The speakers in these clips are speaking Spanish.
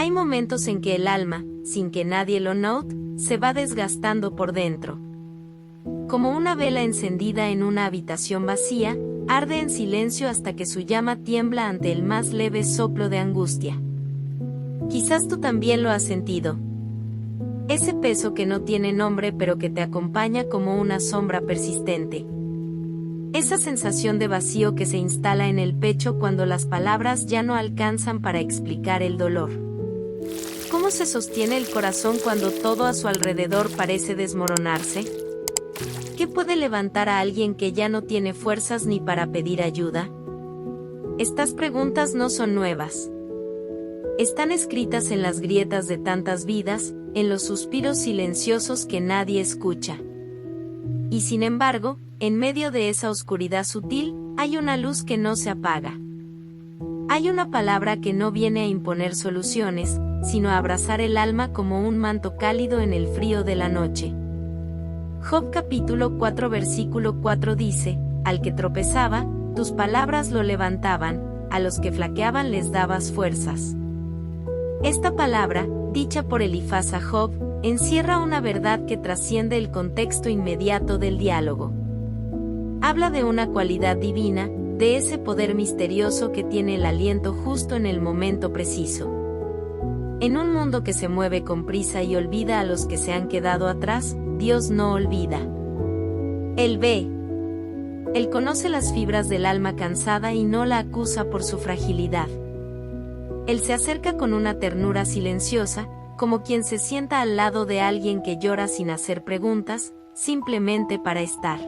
Hay momentos en que el alma, sin que nadie lo note, se va desgastando por dentro. Como una vela encendida en una habitación vacía, arde en silencio hasta que su llama tiembla ante el más leve soplo de angustia. Quizás tú también lo has sentido. Ese peso que no tiene nombre pero que te acompaña como una sombra persistente. Esa sensación de vacío que se instala en el pecho cuando las palabras ya no alcanzan para explicar el dolor. ¿Cómo se sostiene el corazón cuando todo a su alrededor parece desmoronarse? ¿Qué puede levantar a alguien que ya no tiene fuerzas ni para pedir ayuda? Estas preguntas no son nuevas. Están escritas en las grietas de tantas vidas, en los suspiros silenciosos que nadie escucha. Y sin embargo, en medio de esa oscuridad sutil, hay una luz que no se apaga. Hay una palabra que no viene a imponer soluciones, sino a abrazar el alma como un manto cálido en el frío de la noche. Job capítulo 4 versículo 4 dice, al que tropezaba, tus palabras lo levantaban, a los que flaqueaban les dabas fuerzas. Esta palabra, dicha por Elifaz a Job, encierra una verdad que trasciende el contexto inmediato del diálogo. Habla de una cualidad divina, de ese poder misterioso que tiene el aliento justo en el momento preciso. En un mundo que se mueve con prisa y olvida a los que se han quedado atrás, Dios no olvida. Él ve. Él conoce las fibras del alma cansada y no la acusa por su fragilidad. Él se acerca con una ternura silenciosa, como quien se sienta al lado de alguien que llora sin hacer preguntas, simplemente para estar.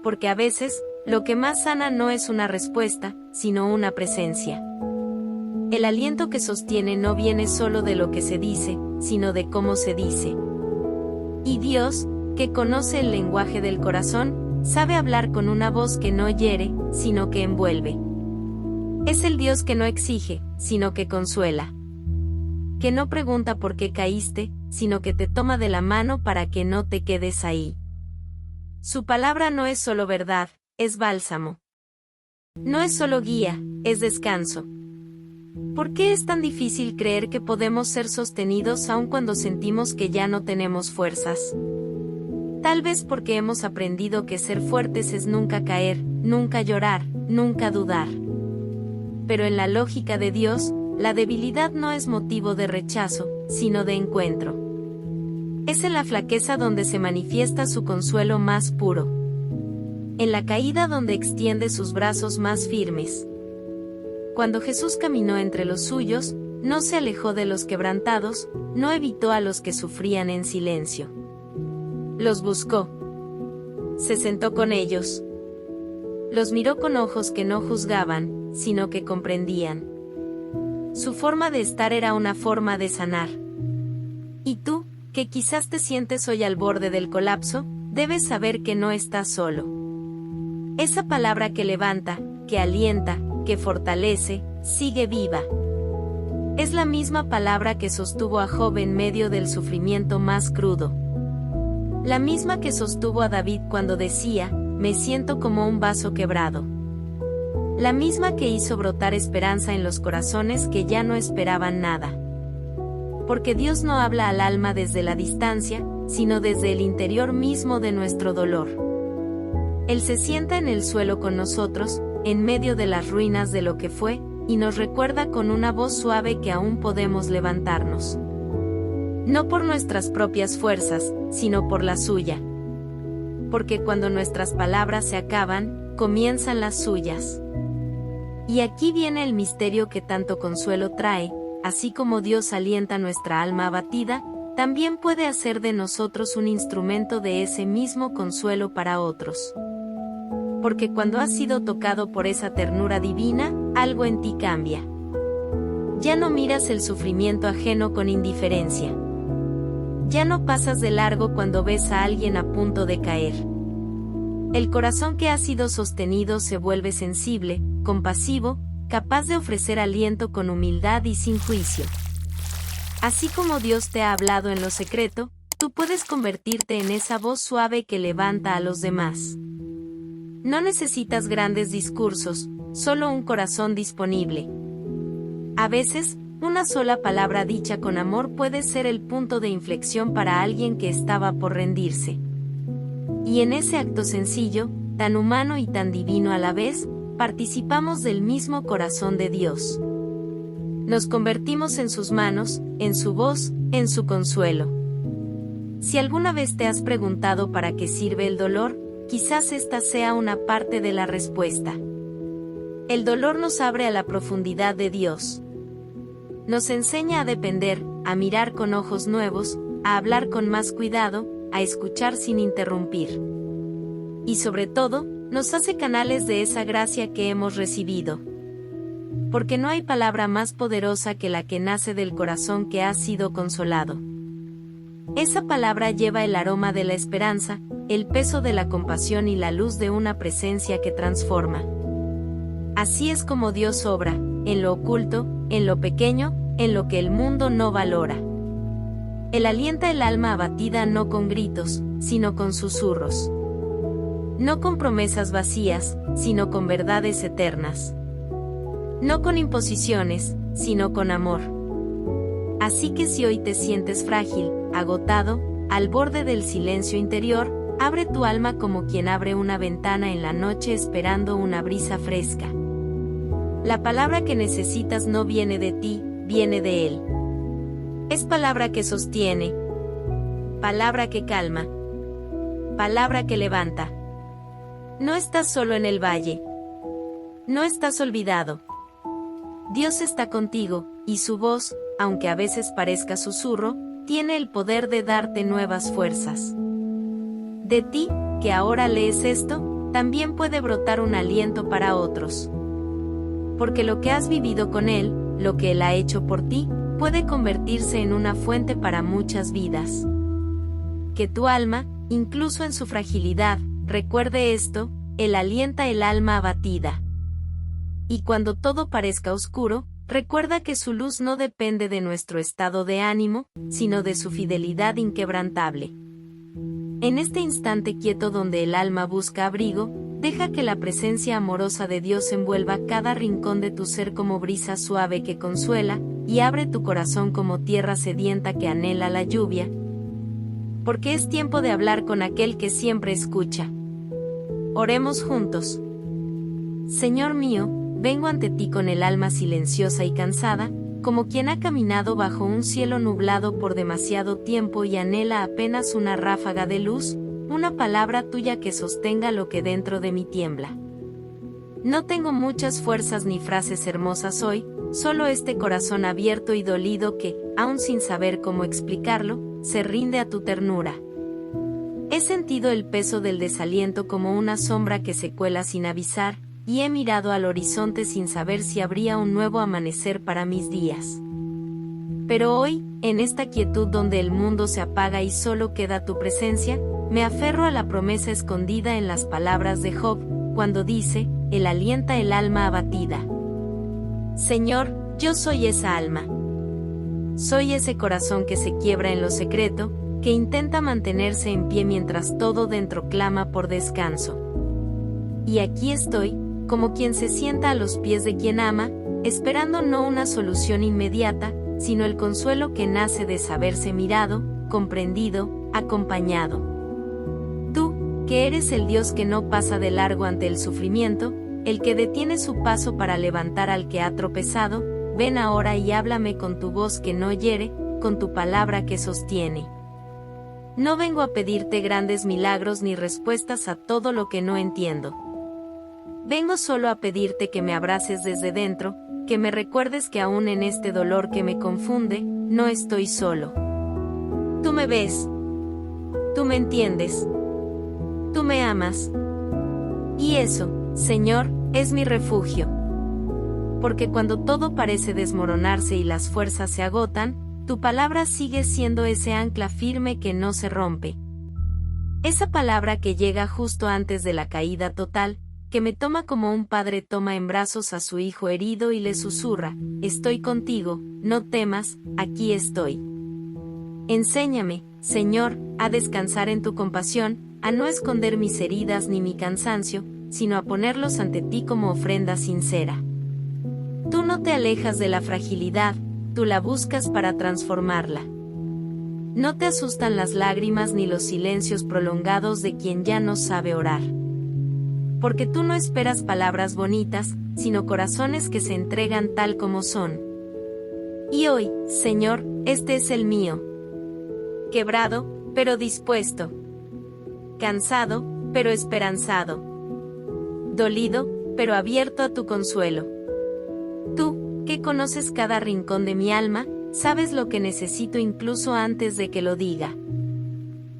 Porque a veces, lo que más sana no es una respuesta, sino una presencia. El aliento que sostiene no viene solo de lo que se dice, sino de cómo se dice. Y Dios, que conoce el lenguaje del corazón, sabe hablar con una voz que no hiere, sino que envuelve. Es el Dios que no exige, sino que consuela. Que no pregunta por qué caíste, sino que te toma de la mano para que no te quedes ahí. Su palabra no es solo verdad, es bálsamo. No es solo guía, es descanso. ¿Por qué es tan difícil creer que podemos ser sostenidos aun cuando sentimos que ya no tenemos fuerzas? Tal vez porque hemos aprendido que ser fuertes es nunca caer, nunca llorar, nunca dudar. Pero en la lógica de Dios, la debilidad no es motivo de rechazo, sino de encuentro. Es en la flaqueza donde se manifiesta su consuelo más puro. En la caída donde extiende sus brazos más firmes. Cuando Jesús caminó entre los suyos, no se alejó de los quebrantados, no evitó a los que sufrían en silencio. Los buscó. Se sentó con ellos. Los miró con ojos que no juzgaban, sino que comprendían. Su forma de estar era una forma de sanar. Y tú, que quizás te sientes hoy al borde del colapso, debes saber que no estás solo. Esa palabra que levanta, que alienta, que fortalece, sigue viva. Es la misma palabra que sostuvo a Job en medio del sufrimiento más crudo. La misma que sostuvo a David cuando decía, me siento como un vaso quebrado. La misma que hizo brotar esperanza en los corazones que ya no esperaban nada. Porque Dios no habla al alma desde la distancia, sino desde el interior mismo de nuestro dolor. Él se sienta en el suelo con nosotros, en medio de las ruinas de lo que fue, y nos recuerda con una voz suave que aún podemos levantarnos. No por nuestras propias fuerzas, sino por la suya. Porque cuando nuestras palabras se acaban, comienzan las suyas. Y aquí viene el misterio que tanto consuelo trae, así como Dios alienta nuestra alma abatida, también puede hacer de nosotros un instrumento de ese mismo consuelo para otros. Porque cuando has sido tocado por esa ternura divina, algo en ti cambia. Ya no miras el sufrimiento ajeno con indiferencia. Ya no pasas de largo cuando ves a alguien a punto de caer. El corazón que ha sido sostenido se vuelve sensible, compasivo, capaz de ofrecer aliento con humildad y sin juicio. Así como Dios te ha hablado en lo secreto, tú puedes convertirte en esa voz suave que levanta a los demás. No necesitas grandes discursos, solo un corazón disponible. A veces, Una sola palabra dicha con amor puede ser el punto de inflexión para alguien que estaba por rendirse. Y en ese acto sencillo, tan humano y tan divino a la vez, participamos del mismo corazón de Dios. Nos convertimos en sus manos, en su voz, en su consuelo. Si alguna vez te has preguntado para qué sirve el dolor, quizás esta sea una parte de la respuesta. El dolor nos abre a la profundidad de Dios. Nos enseña a depender, a mirar con ojos nuevos, a hablar con más cuidado, a escuchar sin interrumpir. Y sobre todo, nos hace canales de esa gracia que hemos recibido. Porque no hay palabra más poderosa que la que nace del corazón que ha sido consolado. Esa palabra lleva el aroma de la esperanza, el peso de la compasión y la luz de una presencia que transforma. Así es como Dios obra, en lo oculto, en lo pequeño, en lo que el mundo no valora. Él alienta el alma abatida no con gritos, sino con susurros. No con promesas vacías, sino con verdades eternas. No con imposiciones, sino con amor. Así que si hoy te sientes frágil, agotado, al borde del silencio interior, abre tu alma como quien abre una ventana en la noche esperando una brisa fresca. La palabra que necesitas no viene de ti, viene de Él. Es palabra que sostiene, palabra que calma, palabra que levanta. No estás solo en el valle. No estás olvidado. Dios está contigo, y su voz, aunque a veces parezca susurro, tiene el poder de darte nuevas fuerzas. De ti, que ahora lees esto, también puede brotar un aliento para otros. Porque lo que has vivido con Él, lo que Él ha hecho por ti, puede convertirse en una fuente para muchas vidas. Que tu alma, incluso en su fragilidad, recuerde esto: Él alienta el alma abatida. Y cuando todo parezca oscuro, recuerda que su luz no depende de nuestro estado de ánimo, sino de su fidelidad inquebrantable. En este instante quieto donde el alma busca abrigo, deja que la presencia amorosa de Dios envuelva cada rincón de tu ser como brisa suave que consuela, y abre tu corazón como tierra sedienta que anhela la lluvia. Porque es tiempo de hablar con aquel que siempre escucha. Oremos juntos. Señor mío, vengo ante ti con el alma silenciosa y cansada, como quien ha caminado bajo un cielo nublado por demasiado tiempo y anhela apenas una ráfaga de luz, una palabra tuya que sostenga lo que dentro de mí tiembla. No tengo muchas fuerzas ni frases hermosas hoy, solo este corazón abierto y dolido que, aun sin saber cómo explicarlo, se rinde a tu ternura. He sentido el peso del desaliento como una sombra que se cuela sin avisar, y he mirado al horizonte sin saber si habría un nuevo amanecer para mis días. Pero hoy, en esta quietud donde el mundo se apaga y solo queda tu presencia, me aferro a la promesa escondida en las palabras de Job, cuando dice: Él alienta el alma abatida. Señor, yo soy esa alma. Soy ese corazón que se quiebra en lo secreto, que intenta mantenerse en pie mientras todo dentro clama por descanso. Y aquí estoy, como quien se sienta a los pies de quien ama, esperando no una solución inmediata, sino el consuelo que nace de saberse mirado, comprendido, acompañado. Tú, que eres el Dios que no pasa de largo ante el sufrimiento, el que detiene su paso para levantar al que ha tropezado, ven ahora y háblame con tu voz que no hiere, con tu palabra que sostiene. No vengo a pedirte grandes milagros ni respuestas a todo lo que no entiendo. Vengo solo a pedirte que me abraces desde dentro, que me recuerdes que aún en este dolor que me confunde, no estoy solo. Tú me ves. Tú me entiendes. Tú me amas. Y eso, Señor, es mi refugio. Porque cuando todo parece desmoronarse y las fuerzas se agotan, tu palabra sigue siendo ese ancla firme que no se rompe. Esa palabra que llega justo antes de la caída total, que me toma como un padre toma en brazos a su hijo herido y le susurra: estoy contigo, no temas, aquí estoy. Enséñame, Señor, a descansar en tu compasión, a no esconder mis heridas ni mi cansancio, sino a ponerlos ante ti como ofrenda sincera. Tú no te alejas de la fragilidad, tú la buscas para transformarla. No te asustan las lágrimas ni los silencios prolongados de quien ya no sabe orar. Porque tú no esperas palabras bonitas, sino corazones que se entregan tal como son. Y hoy, Señor, este es el mío. Quebrado, pero dispuesto. Cansado, pero esperanzado. Dolido, pero abierto a tu consuelo. Tú, que conoces cada rincón de mi alma, sabes lo que necesito incluso antes de que lo diga.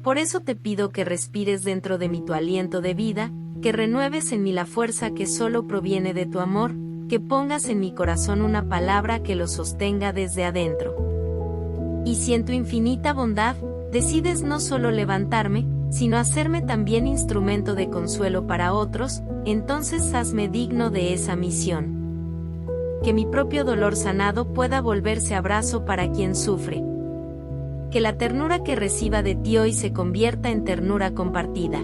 Por eso te pido que respires dentro de mí tu aliento de vida, que renueves en mí la fuerza que solo proviene de tu amor, que pongas en mi corazón una palabra que lo sostenga desde adentro. Y si en tu infinita bondad, decides no solo levantarme, sino hacerme también instrumento de consuelo para otros, entonces hazme digno de esa misión. Que mi propio dolor sanado pueda volverse abrazo para quien sufre. Que la ternura que reciba de ti hoy se convierta en ternura compartida.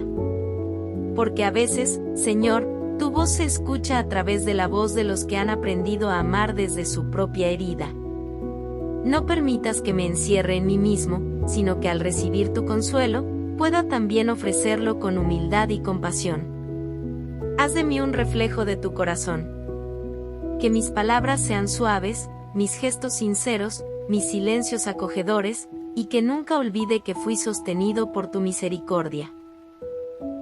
Porque a veces, Señor, tu voz se escucha a través de la voz de los que han aprendido a amar desde su propia herida. No permitas que me encierre en mí mismo, sino que al recibir tu consuelo, pueda también ofrecerlo con humildad y compasión. Haz de mí un reflejo de tu corazón. Que mis palabras sean suaves, mis gestos sinceros, mis silencios acogedores, y que nunca olvide que fui sostenido por tu misericordia.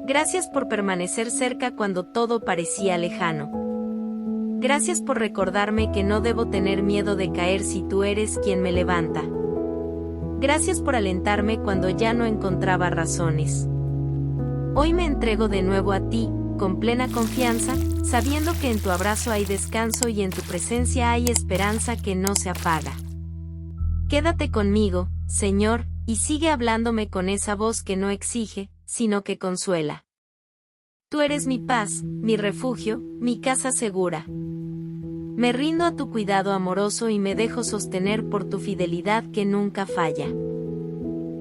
Gracias por permanecer cerca cuando todo parecía lejano. Gracias por recordarme que no debo tener miedo de caer si tú eres quien me levanta. Gracias por alentarme cuando ya no encontraba razones. Hoy me entrego de nuevo a ti, con plena confianza, sabiendo que en tu abrazo hay descanso y en tu presencia hay esperanza que no se apaga. Quédate conmigo, Señor, y sigue hablándome con esa voz que no exige, sino que consuela. Tú eres mi paz, mi refugio, mi casa segura. Me rindo a tu cuidado amoroso y me dejo sostener por tu fidelidad que nunca falla.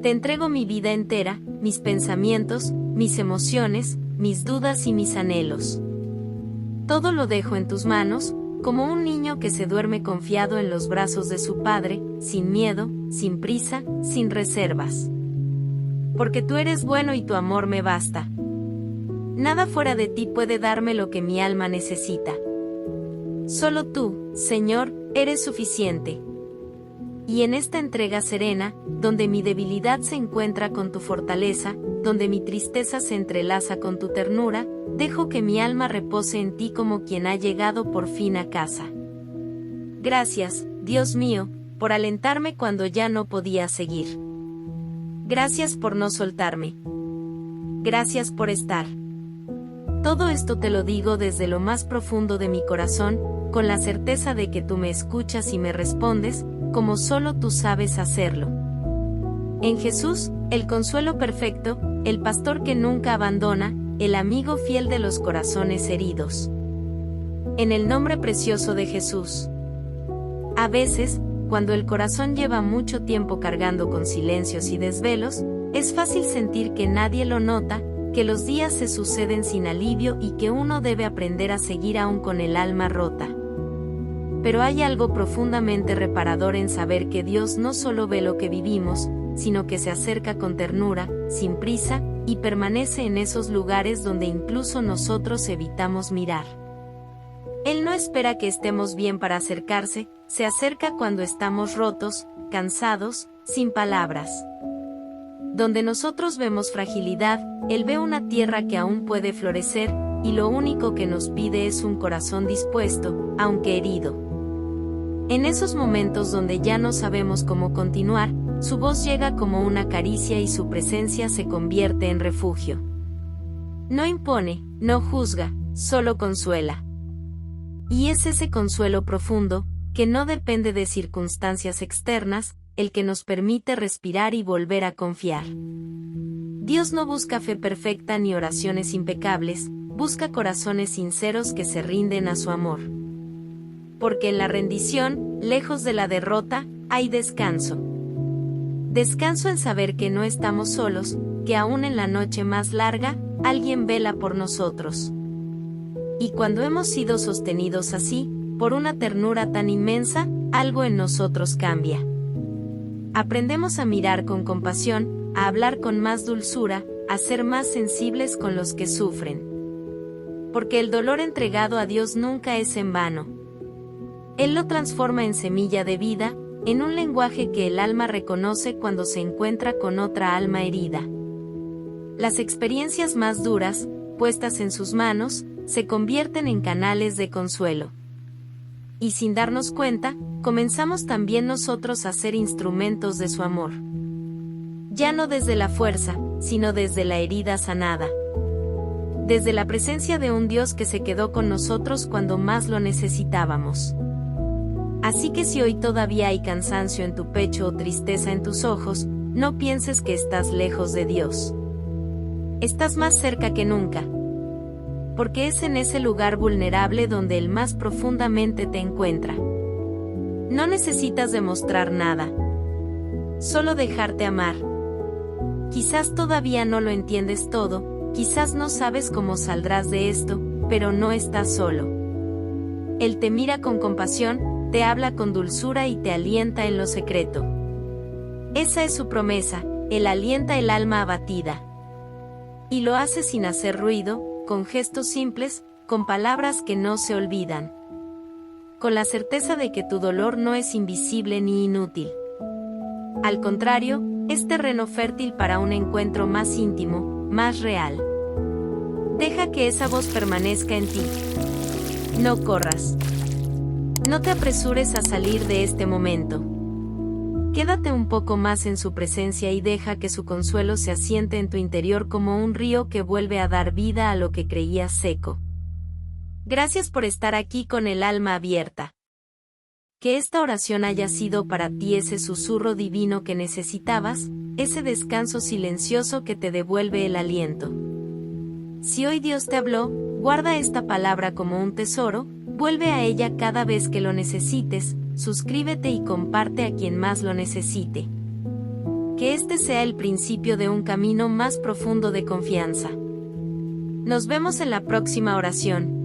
Te entrego mi vida entera, mis pensamientos, mis emociones, mis dudas y mis anhelos. Todo lo dejo en tus manos, como un niño que se duerme confiado en los brazos de su padre, sin miedo, sin prisa, sin reservas. Porque tú eres bueno y tu amor me basta. Nada fuera de ti puede darme lo que mi alma necesita. Solo tú, Señor, eres suficiente. Y en esta entrega serena, donde mi debilidad se encuentra con tu fortaleza, donde mi tristeza se entrelaza con tu ternura, dejo que mi alma repose en ti como quien ha llegado por fin a casa. Gracias, Dios mío, por alentarme cuando ya no podía seguir. Gracias por no soltarme. Gracias por estar. Todo esto te lo digo desde lo más profundo de mi corazón, con la certeza de que tú me escuchas y me respondes, como solo tú sabes hacerlo. En Jesús, el consuelo perfecto, el pastor que nunca abandona, el amigo fiel de los corazones heridos. En el nombre precioso de Jesús. A veces, cuando el corazón lleva mucho tiempo cargando con silencios y desvelos, es fácil sentir que nadie lo nota, que los días se suceden sin alivio y que uno debe aprender a seguir aún con el alma rota. Pero hay algo profundamente reparador en saber que Dios no solo ve lo que vivimos, sino que se acerca con ternura, sin prisa, y permanece en esos lugares donde incluso nosotros evitamos mirar. Él no espera que estemos bien para acercarse, se acerca cuando estamos rotos, cansados, sin palabras. Donde nosotros vemos fragilidad, Él ve una tierra que aún puede florecer, y lo único que nos pide es un corazón dispuesto, aunque herido. En esos momentos donde ya no sabemos cómo continuar, su voz llega como una caricia y su presencia se convierte en refugio. No impone, no juzga, solo consuela. Y es ese consuelo profundo, que no depende de circunstancias externas, el que nos permite respirar y volver a confiar. Dios no busca fe perfecta ni oraciones impecables, busca corazones sinceros que se rinden a su amor. Porque en la rendición, lejos de la derrota, hay descanso. Descanso en saber que no estamos solos, que aún en la noche más larga, alguien vela por nosotros. Y cuando hemos sido sostenidos así, por una ternura tan inmensa, algo en nosotros cambia. Aprendemos a mirar con compasión, a hablar con más dulzura, a ser más sensibles con los que sufren. Porque el dolor entregado a Dios nunca es en vano. Él lo transforma en semilla de vida, en un lenguaje que el alma reconoce cuando se encuentra con otra alma herida. Las experiencias más duras, puestas en sus manos, se convierten en canales de consuelo. Y sin darnos cuenta, comenzamos también nosotros a ser instrumentos de su amor. Ya no desde la fuerza, sino desde la herida sanada. Desde la presencia de un Dios que se quedó con nosotros cuando más lo necesitábamos. Así que si hoy todavía hay cansancio en tu pecho o tristeza en tus ojos, no pienses que estás lejos de Dios. Estás más cerca que nunca. Porque es en ese lugar vulnerable donde Él más profundamente te encuentra. No necesitas demostrar nada. Solo dejarte amar. Quizás todavía no lo entiendes todo, quizás no sabes cómo saldrás de esto, pero no estás solo. Él te mira con compasión, te habla con dulzura y te alienta en lo secreto. Esa es su promesa, Él alienta el alma abatida. Y lo hace sin hacer ruido, con gestos simples, con palabras que no se olvidan. Con la certeza de que tu dolor no es invisible ni inútil. Al contrario, es terreno fértil para un encuentro más íntimo, más real. Deja que esa voz permanezca en ti. No corras. No te apresures a salir de este momento. Quédate un poco más en su presencia y deja que su consuelo se asiente en tu interior como un río que vuelve a dar vida a lo que creías seco. Gracias por estar aquí con el alma abierta. Que esta oración haya sido para ti ese susurro divino que necesitabas, ese descanso silencioso que te devuelve el aliento. Si hoy Dios te habló, guarda esta palabra como un tesoro, vuelve a ella cada vez que lo necesites, suscríbete y comparte a quien más lo necesite. Que este sea el principio de un camino más profundo de confianza. Nos vemos en la próxima oración.